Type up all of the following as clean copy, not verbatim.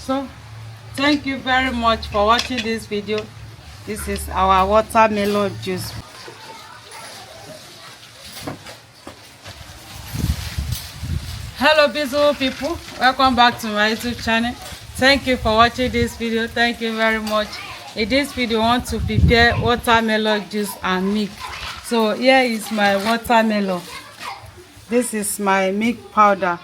So thank you very much for watching this video. This is our watermelon juice. Hello beautiful people, welcome back to my YouTube channel. Thank you for watching this video. Thank you very much. In this video I want to prepare watermelon juice and milk. So here is my watermelon. This is my milk powder.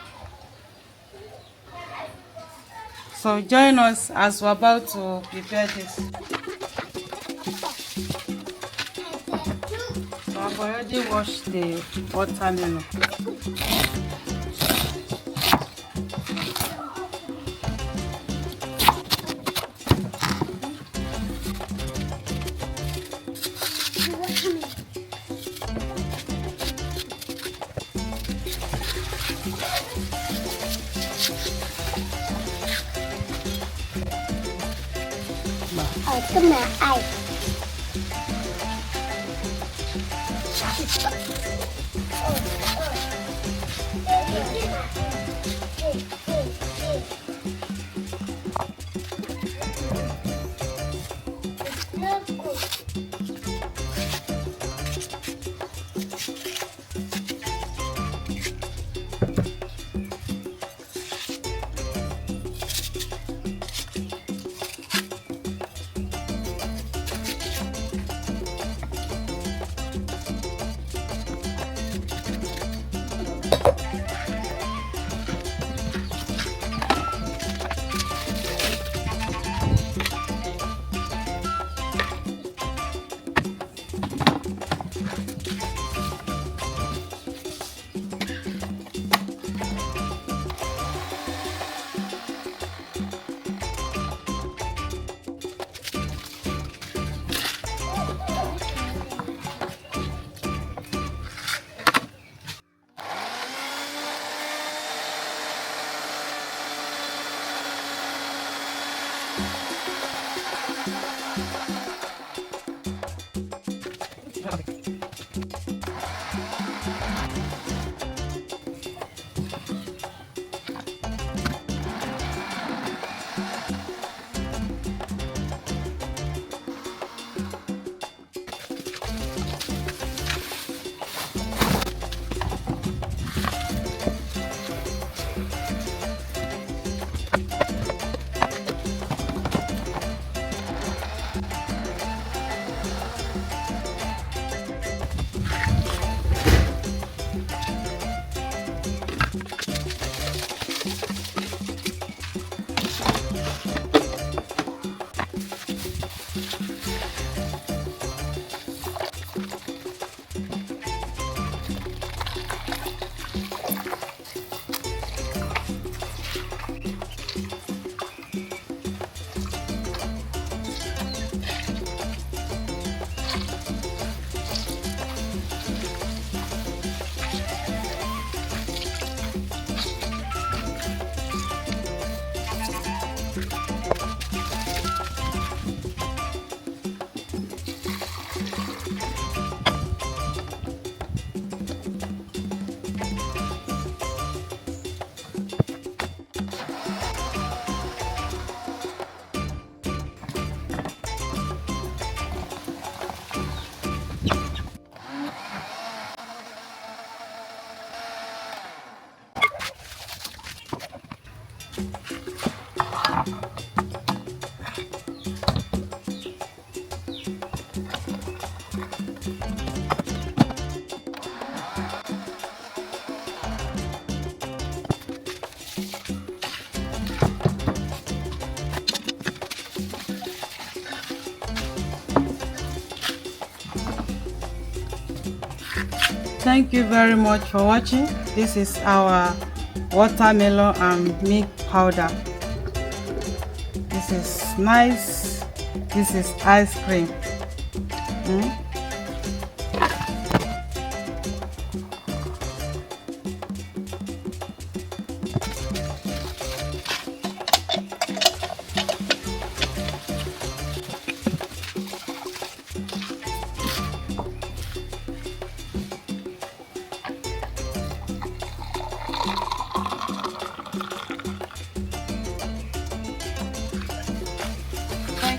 So join us as we're about to prepare this. So I've already washed the watermelon. Open my eyes. Thank you very much for watching. This is our watermelon and milk powder. This is nice. This is ice cream.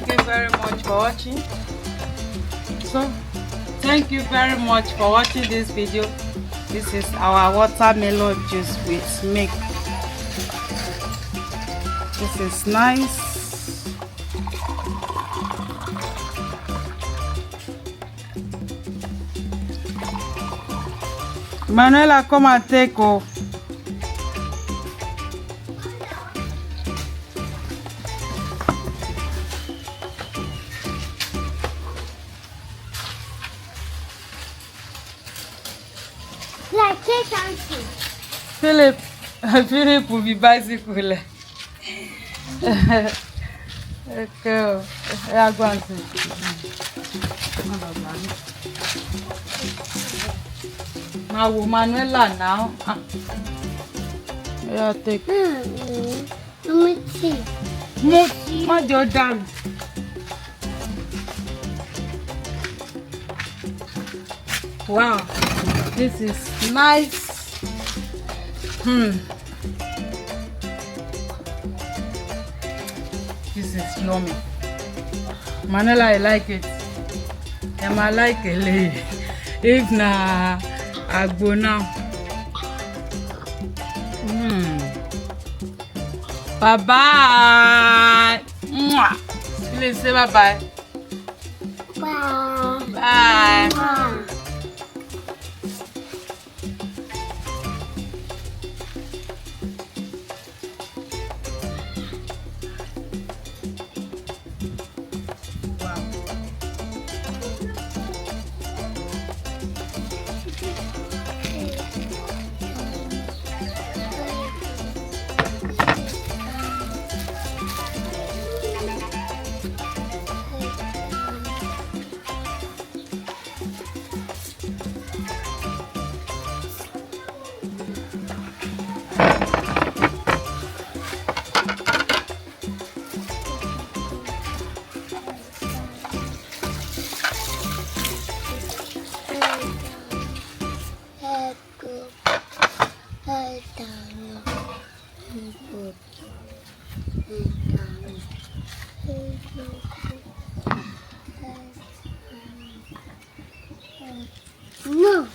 Thank you very much for watching. So thank you very much for watching this video. This is our watermelon juice with milk. This is nice. Manuela, come and take off. Like something. Philip will be bicycle. Okay, yeah, go and see. Now, Manuela, now. Yeah, take. Let me see. What you done? Wow, this is nice. This is yummy. Manuela, I like it. Emma like it. If na agbo now. Bye bye. Please say bye bye. Bye. Bye. Bye. No.